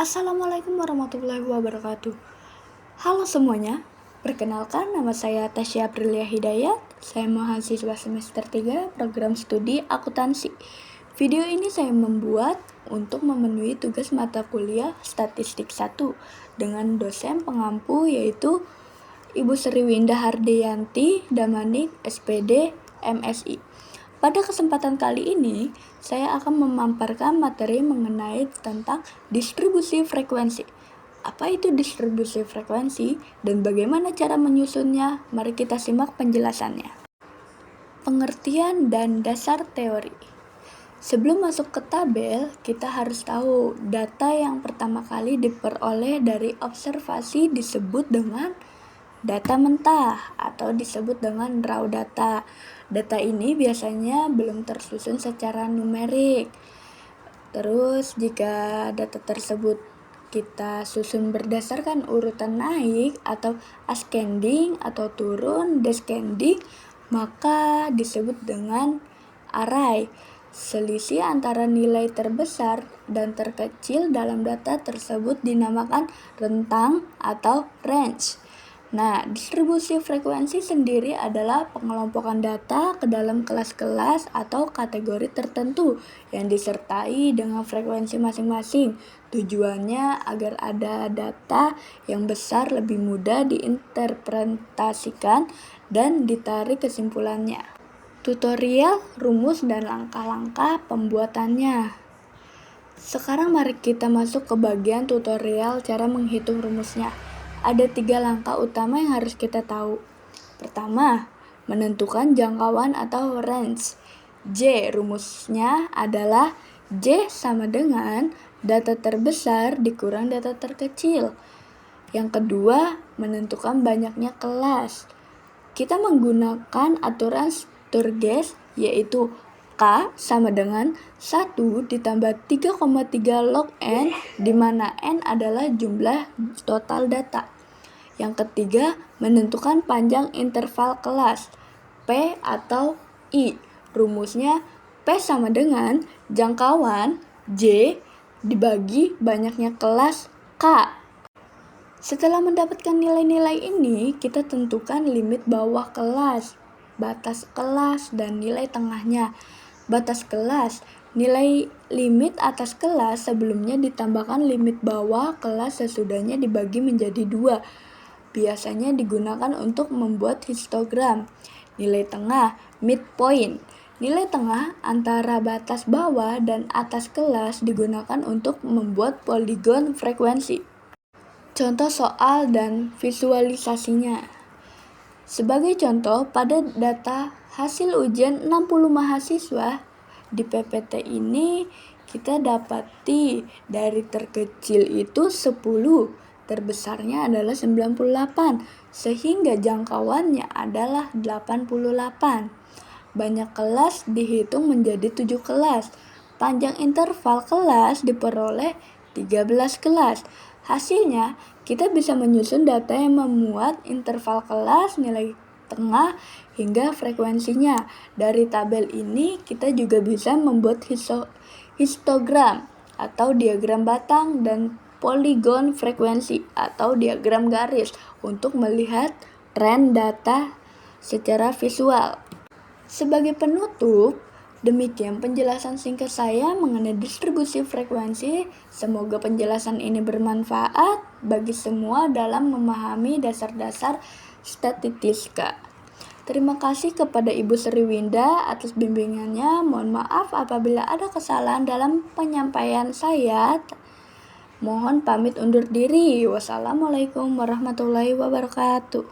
Assalamualaikum warahmatullahi wabarakatuh. Halo semuanya, perkenalkan nama saya Tasya Aprilia Hidayat. Saya mahasiswa semester 3 program studi akuntansi. Video ini saya membuat untuk memenuhi tugas mata kuliah Statistik 1 dengan dosen pengampu yaitu Ibu Sri Winda Hardianti Damanik SPD MSI. Pada kesempatan kali ini, saya akan memaparkan materi mengenai tentang distribusi frekuensi. Apa itu distribusi frekuensi dan bagaimana cara menyusunnya? Mari kita simak penjelasannya. Pengertian dan dasar teori. Sebelum masuk ke tabel, kita harus tahu data yang pertama kali diperoleh dari observasi disebut dengan data mentah atau disebut dengan raw data. Data ini biasanya belum tersusun secara numerik. Terus jika data tersebut kita susun berdasarkan urutan naik atau ascending atau turun descending, maka disebut dengan array. Selisih antara nilai terbesar dan terkecil dalam data tersebut dinamakan rentang atau range. Nah, distribusi frekuensi sendiri adalah pengelompokan data ke dalam kelas-kelas atau kategori tertentu yang disertai dengan frekuensi masing-masing. Tujuannya agar ada data yang besar lebih mudah diinterpretasikan dan ditarik kesimpulannya. Tutorial, rumus, dan langkah-langkah pembuatannya. Sekarang mari kita masuk ke bagian tutorial cara menghitung rumusnya. Ada 3 langkah utama yang harus kita tahu. Pertama, menentukan jangkauan atau range. J rumusnya adalah J sama dengan data terbesar dikurang data terkecil. Yang kedua, menentukan banyaknya kelas. Kita menggunakan aturan Sturges yaitu K sama dengan 1 ditambah 3,3 log N di mana N adalah jumlah total data. Yang ketiga, menentukan panjang interval kelas, P atau I. Rumusnya P sama dengan jangkauan J dibagi banyaknya kelas K. Setelah mendapatkan nilai-nilai ini, kita tentukan limit bawah kelas, batas kelas, dan nilai tengahnya. Batas kelas, nilai limit atas kelas sebelumnya ditambahkan limit bawah kelas sesudahnya dibagi menjadi 2. Biasanya digunakan untuk membuat histogram. Nilai tengah, midpoint. Nilai tengah antara batas bawah dan atas kelas digunakan untuk membuat poligon frekuensi. Contoh soal dan visualisasinya. Sebagai contoh, pada data hasil ujian 60 mahasiswa di PPT ini kita dapati dari terkecil itu 10. Terbesarnya adalah 98, sehingga jangkauannya adalah 88. Banyak kelas dihitung menjadi 7 kelas. Panjang interval kelas diperoleh 13 kelas. Hasilnya, kita bisa menyusun data yang memuat interval kelas, nilai tengah, hingga frekuensinya. Dari tabel ini, kita juga bisa membuat histogram atau diagram batang dan poligon frekuensi atau diagram garis untuk melihat tren data secara visual. Sebagai penutup, demikian penjelasan singkat saya mengenai distribusi frekuensi. Semoga penjelasan ini bermanfaat bagi semua dalam memahami dasar-dasar statistika. Terima kasih kepada Ibu Sri Winda atas bimbingannya. Mohon maaf apabila ada kesalahan dalam penyampaian saya. Mohon pamit undur diri. Wassalamualaikum warahmatullahi wabarakatuh.